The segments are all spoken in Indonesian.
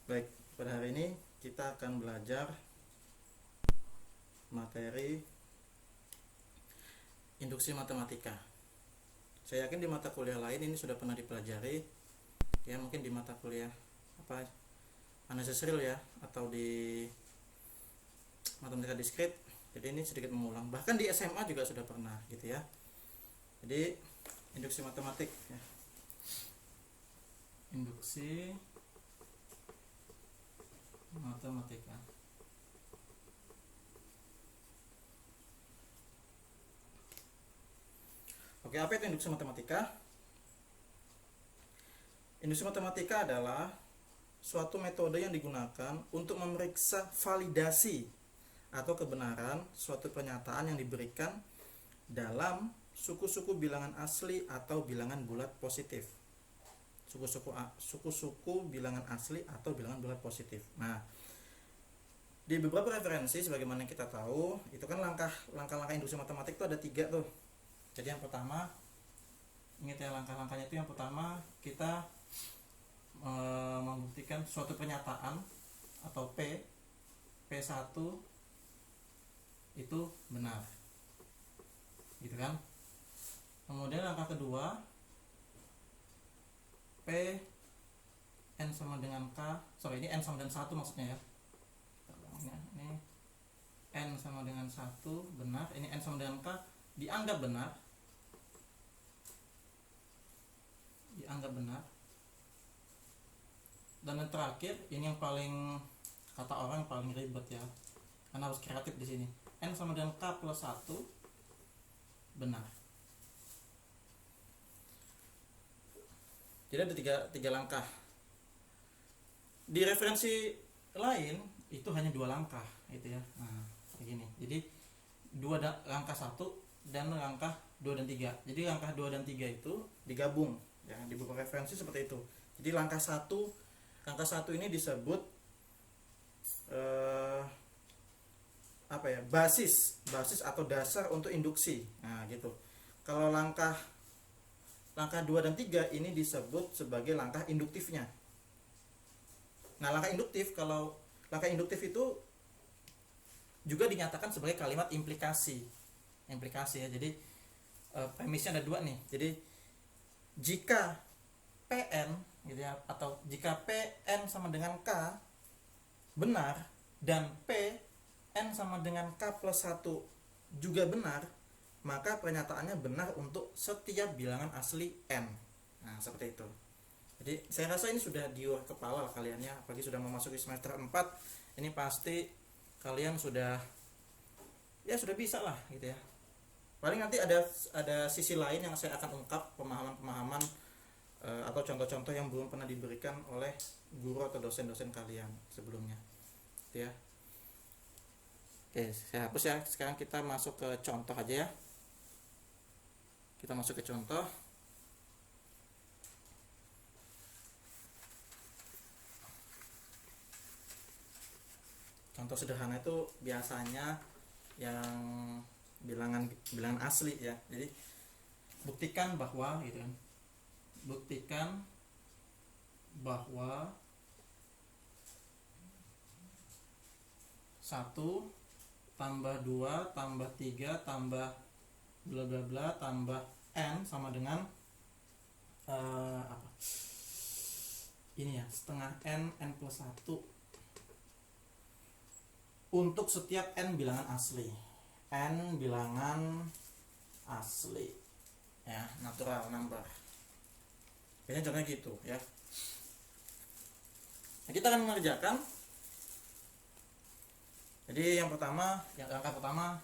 Baik, pada hari ini kita akan belajar materi induksi matematika. Saya yakin di mata kuliah lain ini sudah pernah dipelajari, ya mungkin di mata kuliah apa analisis real ya, atau di matematika diskrit. Jadi ini sedikit mengulang. Bahkan di SMA juga sudah pernah gitu ya. Jadi induksi matematik ya. Induksi matematika. Oke, apa itu induksi matematika? Induksi matematika adalah suatu metode yang digunakan untuk memeriksa validasi atau kebenaran suatu pernyataan yang diberikan dalam suku-suku bilangan asli atau bilangan bulat positif. Suku-suku bilangan asli atau bilangan bulat positif. Nah, di beberapa referensi sebagaimana yang kita tahu, itu kan langkah-langkah induksi matematik itu ada 3 tuh. Jadi yang pertama, ingat ya, langkah-langkahnya itu yang pertama kita membuktikan suatu pernyataan atau P1 itu benar, gitu kan. Kemudian langkah kedua, N sama dengan ini N sama dengan 1 maksudnya ya. Ini N sama dengan 1 benar, ini N sama dengan K dianggap benar. Dan yang terakhir, ini yang paling kata orang paling ribet ya, karena harus kreatif di sini. N sama dengan K plus 1 benar. Jadi ada tiga langkah. Di referensi lain itu hanya 2 langkah gitu ya. Nah, begini. Jadi langkah 1 dan langkah 2 dan 3. Jadi langkah 2 dan 3 itu digabung ya, di beberapa referensi seperti itu. Jadi langkah 1 ini disebut basis atau dasar untuk induksi. Nah, gitu. Kalau langkah 2 dan 3 ini disebut sebagai langkah induktifnya. Nah, langkah induktif itu juga dinyatakan sebagai kalimat implikasi ya. Jadi premisnya ada 2 nih. Jadi jika Pn gitu ya, atau jika Pn sama dengan K benar dan Pn sama dengan K plus 1 juga benar, maka pernyataannya benar untuk setiap bilangan asli N. Nah, seperti itu. Jadi saya rasa ini sudah di luar kepala lah kalian ya, apalagi sudah memasuki semester 4. Ini pasti kalian sudah bisa lah gitu ya. Paling nanti ada sisi lain yang saya akan ungkap, pemahaman atau contoh-contoh yang belum pernah diberikan oleh guru atau dosen-dosen kalian sebelumnya gitu ya. Oke, saya hapus ya. Sekarang kita masuk ke contoh aja ya. Kita masuk ke contoh. Contoh sederhana itu biasanya yang bilangan asli ya. Jadi buktikan bahwa gitu kan. Buktikan bahwa 1 tambah 2 tambah 3 tambah bla bla bla tambah N sama dengan ini ya, setengah N plus 1 untuk setiap N bilangan asli ya, natural number. Kayaknya contohnya gitu ya. Nah, kita akan mengerjakan. Jadi langkah pertama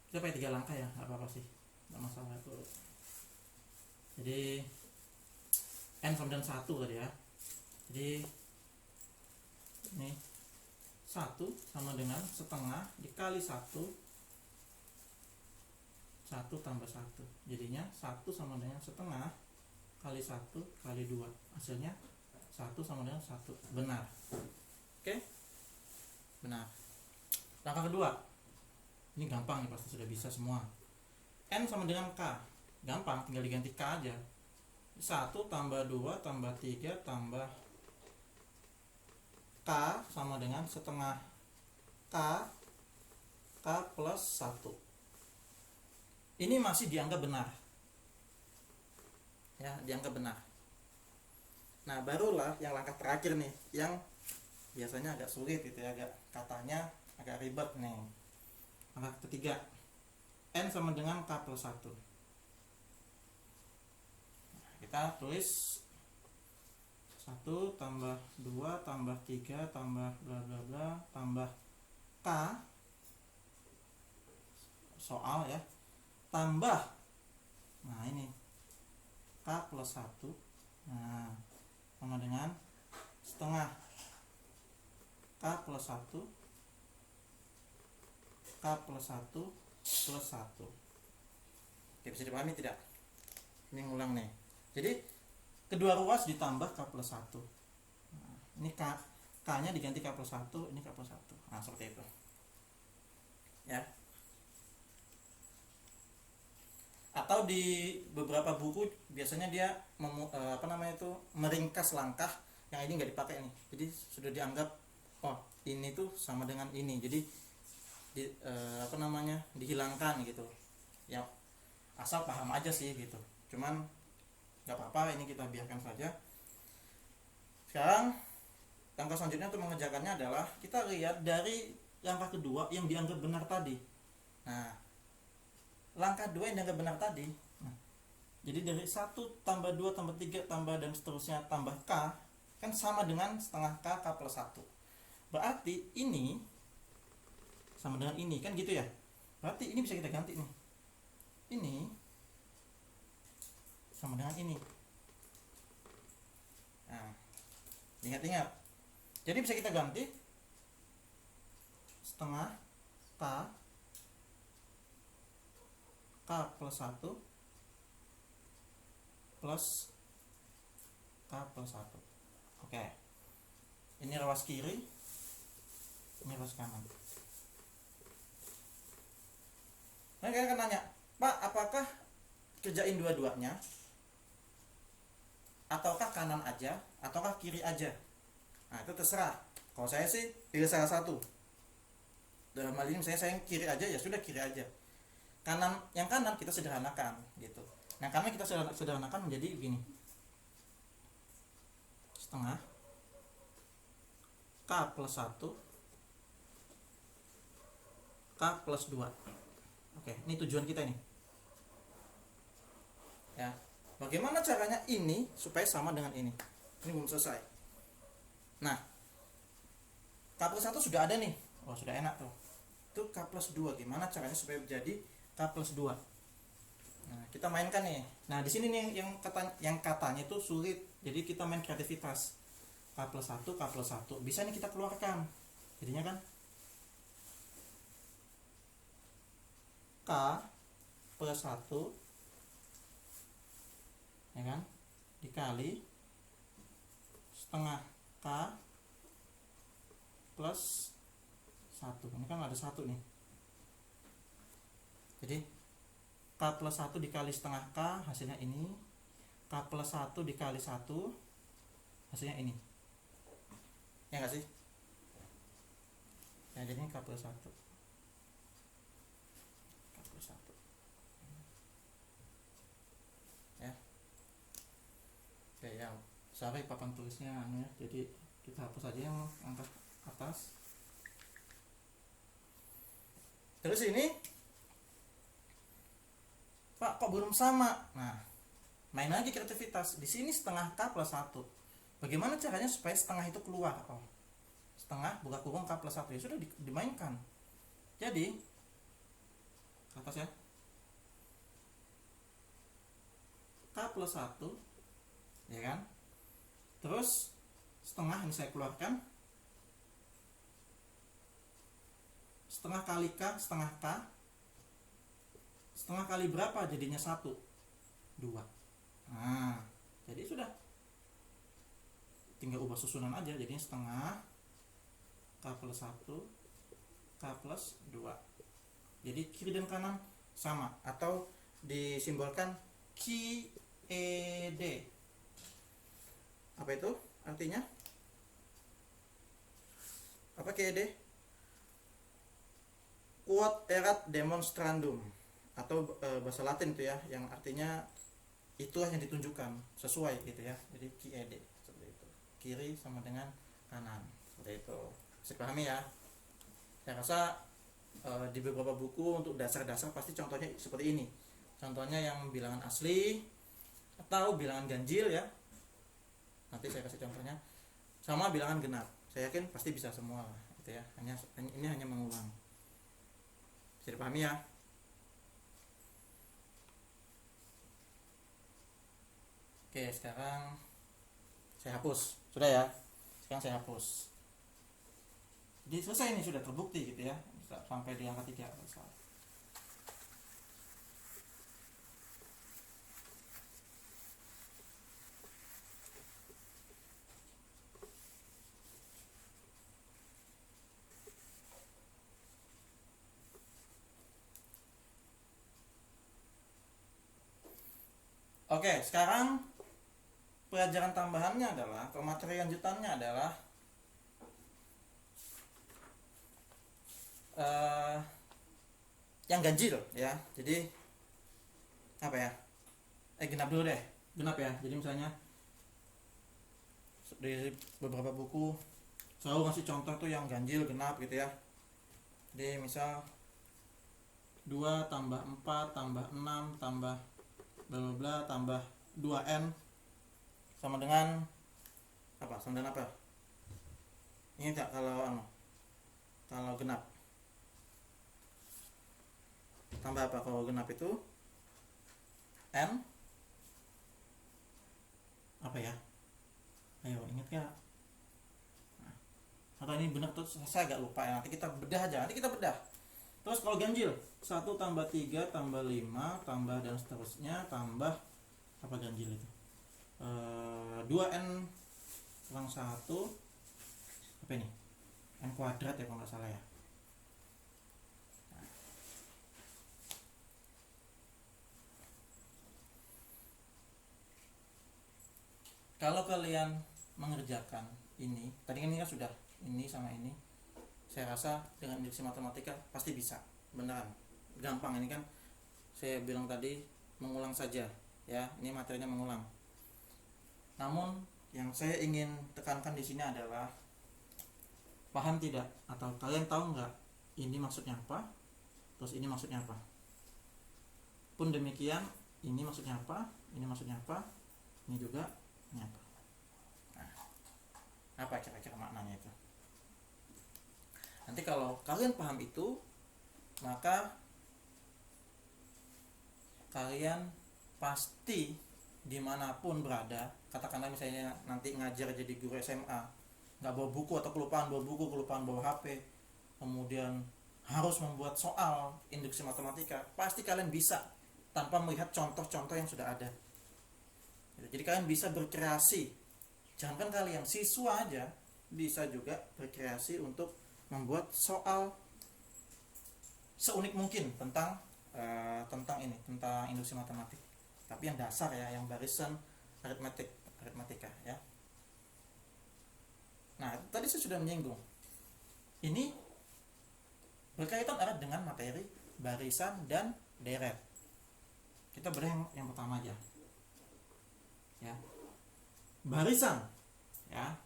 kita pakai 3 langkah ya, nggak apa-apa sih, nggak masalah itu. Jadi N sama dengan 1 tadi ya. Jadi ini 1 sama dengan setengah dikali 1 tambah 1, jadinya 1 sama dengan setengah kali 1 kali 2, hasilnya 1 sama dengan 1, benar. Oke, benar. Langkah kedua, ini gampang nih, pasti sudah bisa semua. N sama dengan K, gampang, tinggal diganti K aja. 1 tambah 2 tambah 3 tambah K sama dengan setengah K plus 1. Ini masih dianggap benar. Ya, dianggap benar. Nah, barulah yang langkah terakhir nih, yang biasanya agak sulit gitu ya, katanya agak ribet nih. Langkah ketiga, N sama dengan K plus 1. Nah, kita tulis 1 tambah 2 tambah 3 tambah bla bla bla tambah K soal ya, tambah, nah ini K plus 1, nah sama dengan setengah K plus 1 K plus 1 plus 1. Oke, bisa dipahami tidak? Ini ngulang nih. Jadi kedua ruas ditambah K plus 1. Nah, ini K nya diganti K plus 1, ini K plus 1. Nah, seperti itu ya. Atau di beberapa buku biasanya dia meringkas langkah yang ini nggak dipakai nih, jadi sudah dianggap oh ini tuh sama dengan ini, jadi dihilangkan gitu ya, asal paham aja sih gitu. Cuman nggak apa-apa, ini kita biarkan saja. Sekarang langkah selanjutnya untuk mengerjakannya adalah kita lihat dari langkah kedua yang dianggap benar tadi. Nah, langkah 2 yang dianggap benar tadi, nah, jadi dari 1 tambah 2 tambah 3 tambah dan seterusnya tambah K kan sama dengan setengah K plus 1. Berarti ini sama dengan ini kan gitu ya. Berarti ini bisa kita ganti nih, ini sama dengan ini. Nah, ingat-ingat, jadi bisa kita ganti setengah K plus 1 plus K plus 1. Oke, ini ruas kiri, ini ruas kanan. Nah, kalian akan nanya, Pak, apakah kerjain dua-duanya, ataukah kanan aja, ataukah kiri aja? Nah, itu terserah. Kalau saya sih pilih salah satu. Dalam hal ini misalnya saya kiri aja, ya sudah kiri aja. Yang kanan kita sederhanakan gitu. Nah, karena kita sederhanakan menjadi begini, setengah K plus 1 K plus 2. Oke, ini tujuan kita ini ya. Bagaimana caranya ini supaya sama dengan ini belum selesai. Nah, K plus 1 sudah ada nih, oh sudah enak tuh. Itu K plus 2, gimana caranya supaya menjadi K plus 2. Nah, kita mainkan nih. Nah, di sini nih yang katanya itu sulit. Jadi kita main kreativitas. K plus 1, K plus 1. Bisa nih kita keluarkan. Jadinya kan K plus 1 ya kan, dikali setengah K plus 1. Ini kan ada 1 nih. Jadi K plus 1 dikali setengah K hasilnya ini, K plus 1 dikali 1 hasilnya ini, ya nggak sih? Ya, jadi K plus 1 K plus 1 ya. Oke, ya sampai papan tulisnya ya, jadi kita hapus aja yang angka atas. Terus ini, Pak, kok belum sama? Nah, main lagi kreativitas. Di sini setengah K plus 1. Bagaimana caranya supaya setengah itu keluar? Oh, setengah buka kurung K plus 1. Ya sudah, dimainkan. Jadi ke atas ya, K plus 1 ya kan. Terus setengah ini saya keluarkan, setengah kali K, setengah K, setengah kali berapa jadinya 1? 2. Nah, jadi sudah tinggal ubah susunan aja, jadinya setengah K plus 1 K plus 2. Jadi kiri dan kanan sama, atau disimbolkan QED. Apa itu artinya? apa QED? Quod erat demonstrandum, atau bahasa Latin itu ya, yang artinya itulah yang ditunjukkan, sesuai gitu ya. Jadi QED seperti itu. Kiri sama dengan kanan. Seperti itu. Bisa pahami ya? Saya rasa di beberapa buku untuk dasar-dasar pasti contohnya seperti ini. Contohnya yang bilangan asli atau bilangan ganjil ya. Nanti saya kasih contohnya. Sama bilangan genap. Saya yakin pasti bisa semua gitu ya. Ini hanya mengulang. Bisa dipahami ya? Oke, sekarang saya hapus. Sudah ya? Sekarang saya hapus. Jadi selesai, ini sudah terbukti gitu ya. Bisa sampai di angka 3. Oke, sekarang pelajaran tambahannya adalah, atau materi lanjutannya adalah yang ganjil ya. Jadi apa ya? Genap dulu deh. Genap ya. Jadi misalnya di beberapa buku selalu ngasih contoh tuh yang ganjil genap gitu ya. Jadi misal 2 tambah 4 tambah 6 tambah bla bla bla tambah 2n sama dengan apa? Sama dengan apa? Ini enggak kalau genap? Tambah apa kalau genap itu? N apa ya? Ayo ingat ya? Atau ini benar tuh, saya agak lupa ya. Nanti kita bedah aja. Terus kalau ganjil 1 tambah 3 tambah 5 tambah dan seterusnya tambah apa ganjil itu? 2n kurang 1 apa ini? N kuadrat ya kalau nggak salah ya. Kalau kalian mengerjakan ini, tadi kan ini kan sudah ini sama ini, saya rasa dengan induksi matematika pasti bisa, beneran gampang. Ini kan saya bilang tadi mengulang saja ya, ini materinya mengulang. Namun yang saya ingin tekankan di sini adalah paham tidak, atau kalian tahu nggak ini maksudnya apa, terus ini maksudnya apa. Pun demikian, ini maksudnya apa, ini maksudnya apa, ini juga ini apa. Nah, apa kira-kira maknanya itu? Nanti kalau kalian paham itu, maka kalian pasti dimanapun berada, katakanlah misalnya nanti ngajar jadi guru SMA, nggak bawa buku atau kelupaan bawa HP, kemudian harus membuat soal induksi matematika, pasti kalian bisa tanpa melihat contoh-contoh yang sudah ada. Jadi kalian bisa berkreasi. Jangan kalian siswa aja, bisa juga berkreasi untuk membuat soal seunik mungkin tentang induksi matematik. Tapi yang dasar ya, yang barisan aritmatika ya. Nah, tadi saya sudah menyinggung. Ini berkaitan erat dengan materi barisan dan deret. Kita bedah yang pertama aja. Ya. Barisan ya.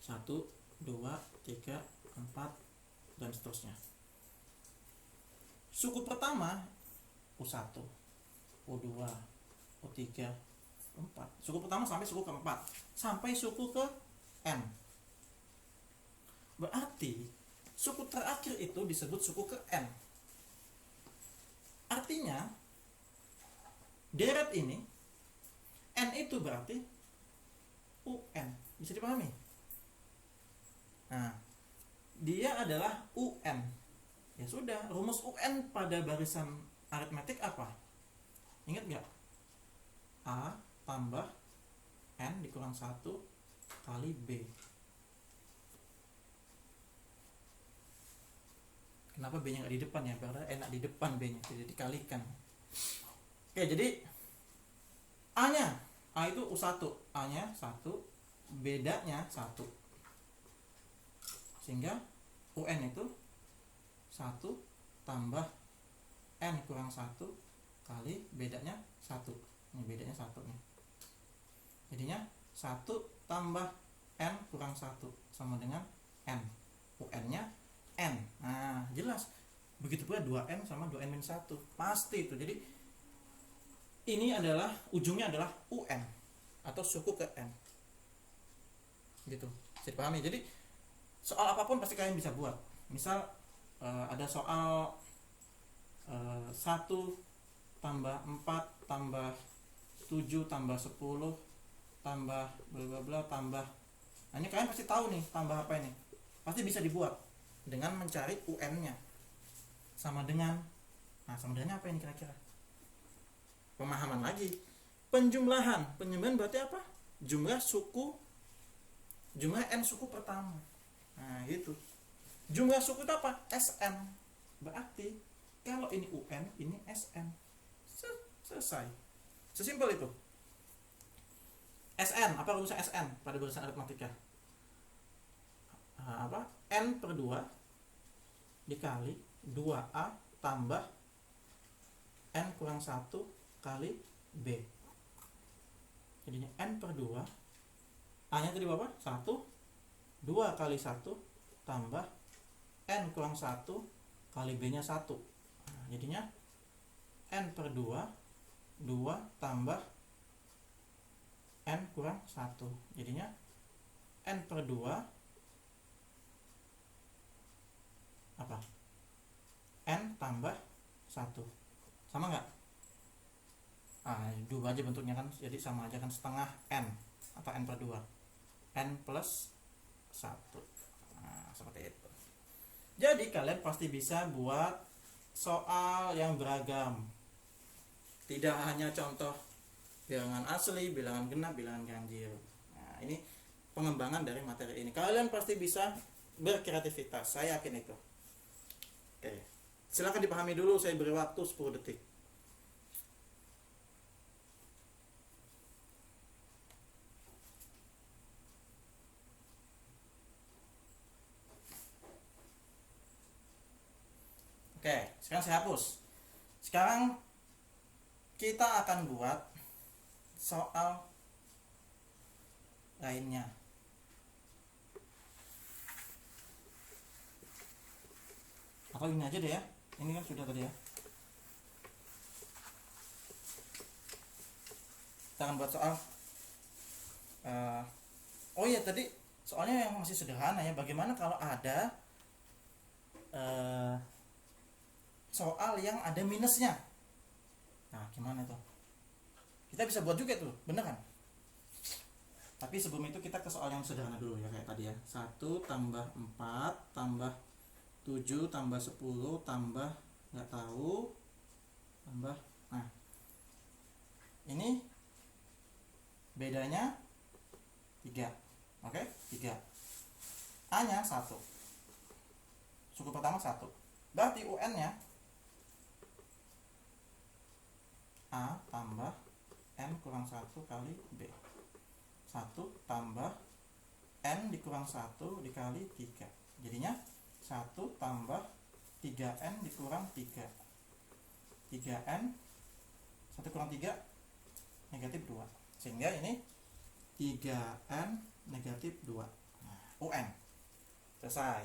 1 2 3 4 dan seterusnya. Suku pertama U1, U2, U3, U4. Suku pertama sampai suku keempat, sampai suku ke N. Berarti suku terakhir itu disebut suku ke N. Artinya deret ini N itu berarti UN. Bisa dipahami? Nah, dia adalah UN. Ya sudah, rumus UN pada barisan aritmetik apa? Ingat gak? A tambah N dikurang 1 kali B. Kenapa B nya gak di depan ya? Karena enak di depan B nya, jadi dikalikan. Oke, jadi A nya, A itu U1, A nya 1, bedanya 1. Sehingga UN itu 1 tambah N kurang 1 kali bedanya 1. Ini bedanya 1 nih. Jadinya 1 tambah N kurang 1 sama dengan N. UN-nya N. Nah, jelas. Begitu pula 2N sama 2N-1. Pasti itu. Jadi ini adalah ujungnya adalah UN atau suku ke N. Gitu. Bisa dipahami. Jadi soal apapun pasti kalian bisa buat. Misal ada soal 1 tambah 4 tambah 7 tambah 10 tambah bla bla bla tambah. Nah, ini kalian pasti tahu nih tambah apa ini. Pasti bisa dibuat dengan mencari UN-nya. Sama dengan apa ini kira-kira? Pemahaman lagi. Penjumlahan berarti apa? Jumlah N suku pertama. Nah, gitu. Jumlah suku itu apa? SN. Berarti kalau ini UN, ini SN. Selesai. Sesimpel itu. SN, apa rumusnya SN pada urusan aritmatika? N per 2 dikali 2A tambah N kurang 1 kali B. Jadinya N per 2, A-nya tadi berapa? 1, 2 kali 1 tambah N kurang 1 kali B-nya 1. Nah, jadinya N per 2, 2 tambah N kurang 1. Jadinya N per 2 apa? N tambah 1. Sama nggak? Dua aja bentuknya kan, jadi sama aja kan, setengah N atau N per 2. N plus 1. Nah, seperti itu. Jadi kalian pasti bisa buat soal yang beragam. Tidak hanya contoh bilangan asli, bilangan genap, bilangan ganjil. Nah, ini pengembangan dari materi ini. Kalian pasti bisa berkreativitas, saya yakin itu. Oke. Silakan dipahami dulu, saya beri waktu 10 detik. Oke, sekarang saya hapus. Sekarang kita akan buat soal lainnya. Atau ini aja deh ya. Ini kan sudah tadi ya. Kita akan buat soal. Oh iya, tadi soalnya yang masih sederhana ya. Bagaimana kalau ada soal yang ada minusnya? Nah, gimana tuh? Kita bisa buat juga tuh, bener kan? Tapi sebelum itu kita ke soal yang sederhana dulu ya, kayak tadi ya. 1 tambah 4 tambah 7 tambah 10 tambah nggak tahu tambah. Nah, ini bedanya 3. Oke, 3. A nya 1, suku pertama 1. Berarti UN nya A tambah N kurang 1 kali B. 1 tambah N dikurang 1 dikali 3. Jadinya 1 tambah 3N dikurang 3. 3N 1 kurang 3 negatif 2. Sehingga ini 3N negatif 2. Nah, UN selesai.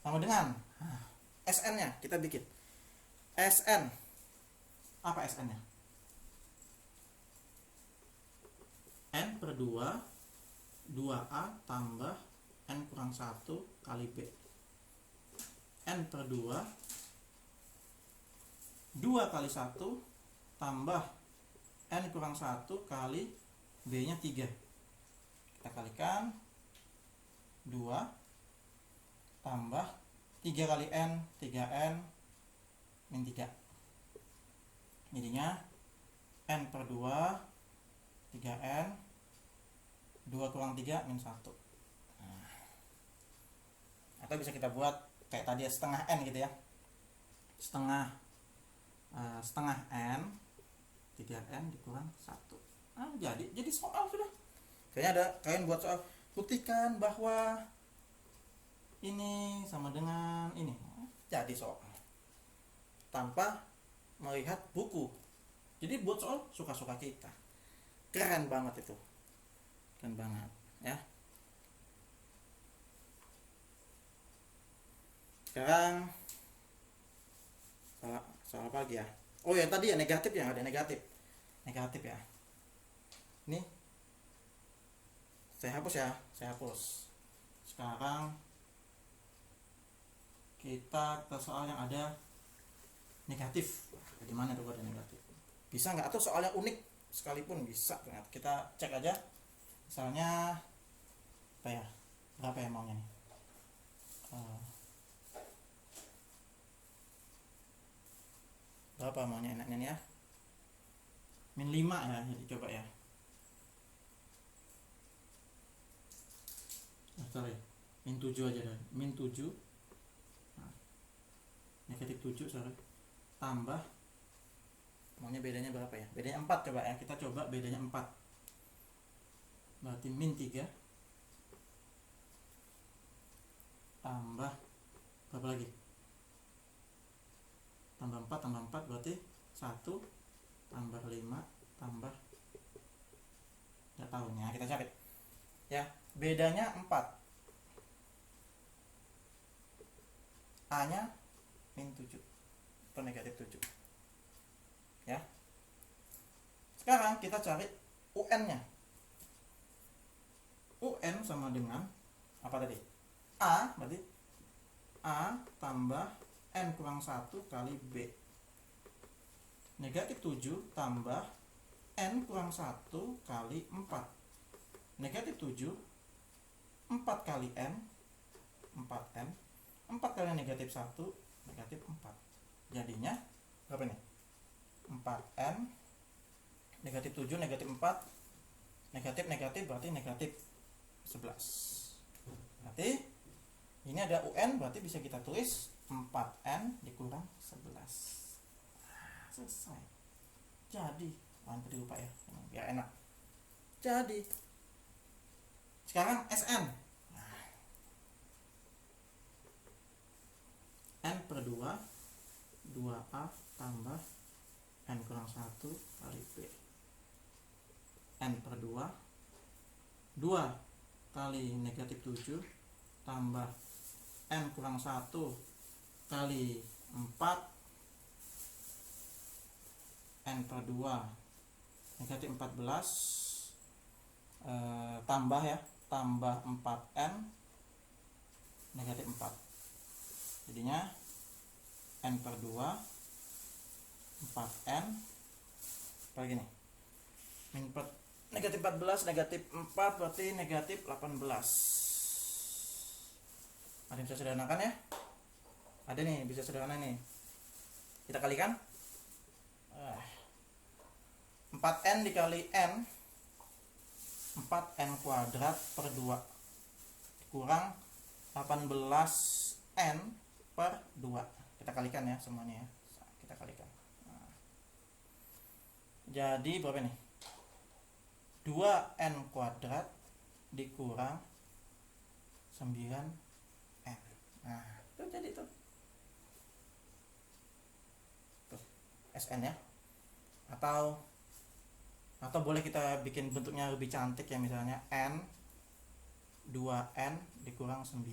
Sama dengan SN nya kita bikin. SN apa SN nya? N per 2 2A tambah N kurang 1 kali B. N per 2 2 kali 1 tambah N kurang 1 kali B nya 3. Kita kalikan 2 tambah 3 kali N 3N min 3. Jadinya N per 2 3N 2 kurang 3 min 1. Nah, atau bisa kita buat kayak tadi ya, setengah N gitu ya, setengah N 3N dikurang 1. Jadi soal sudah. Kayaknya ada kalian buat soal, buktikan bahwa ini sama dengan ini. Jadi soal tanpa melihat buku. Jadi buat soal suka-suka kita. Keren banget itu. Keren banget ya. Sekarang soal apa lagi ya? Oh ya tadi ya negatif ya, ada negatif. Negatif ya. Ini saya hapus ya, saya hapus. Sekarang kita ke soal yang ada negatif. Bagaimana tuh ada negatif? Bisa nggak? Atau soal yang unik sekalipun bisa. Kita cek aja. Misalnya apa ya? Berapa ya maunya nih? Berapa maunya enaknya nih ya? Min 5 ya, jadi coba ya. Sorry, min 7 aja dan min 7 negatif 7 sorry tambah maunya bedanya berapa ya, bedanya 4 coba ya, kita coba bedanya 4 berarti min 3 tambah berapa lagi, tambah 4 berarti 1 tambah 5 tambah nggak tahu ya, kita cari ya, bedanya 4 A nya min 7 atau negatif 7 ya. Sekarang kita cari UN nya. UN sama dengan apa tadi, A berarti A tambah N kurang 1 kali B, negatif 7 tambah N kurang 1 kali 4, negatif 7 4 kali N 4N 4 kali negatif 1 negatif 4, jadinya berapa nih, 4N negatif 7 negatif 4 negatif berarti negatif 11, berarti ini ada UN berarti bisa kita tulis 4N dikurang 11. Selesai. Jadi tadi lupa ya biar enak. Jadi sekarang SN N per 2 2A tambah N kurang 1 kali B, N per 2 2 kali negatif 7 tambah N kurang 1 kali 4 N per 2 negatif 14 tambah ya, tambah 4N negatif 4, jadinya N per 2 4N apa lagi nih, min 4 negatif 14 negatif 4 berarti negatif 18. Ada yang bisa sederhanakan ya, ada nih bisa sederhana nih, kita kalikan 4N dikali N 4N kuadrat per 2 kurang 18N per 2, kita kalikan ya semuanya ya, kita kalikan. Jadi berapa nih, 2N kuadrat dikurang 9N. Nah itu jadi tuh SN ya, atau boleh kita bikin bentuknya lebih cantik ya, misalnya N 2N dikurang 9.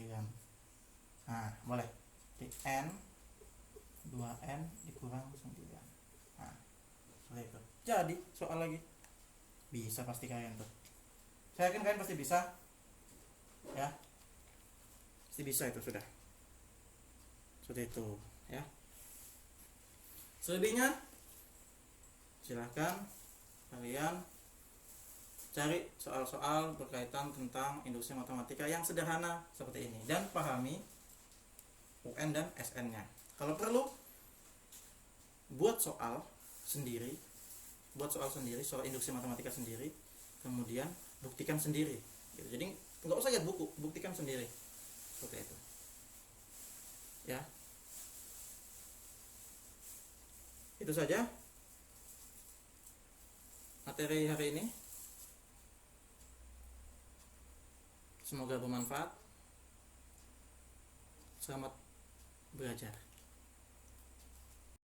Nah boleh di N 2N dikurang 9. Nah seperti itu. Jadi soal lagi bisa pasti kalian tuh, saya yakin kalian pasti bisa ya, pasti bisa itu sudah seperti itu ya. Selebihnya silahkan kalian cari soal-soal berkaitan tentang industri matematika yang sederhana seperti ini dan pahami UN dan SN nya. Kalau perlu buat soal sendiri, soal industri matematika sendiri, kemudian buktikan sendiri gitu. Jadi nggak usah lihat buku, buktikan sendiri seperti itu ya. Itu saja materi hari ini, semoga bermanfaat. Selamat belajar.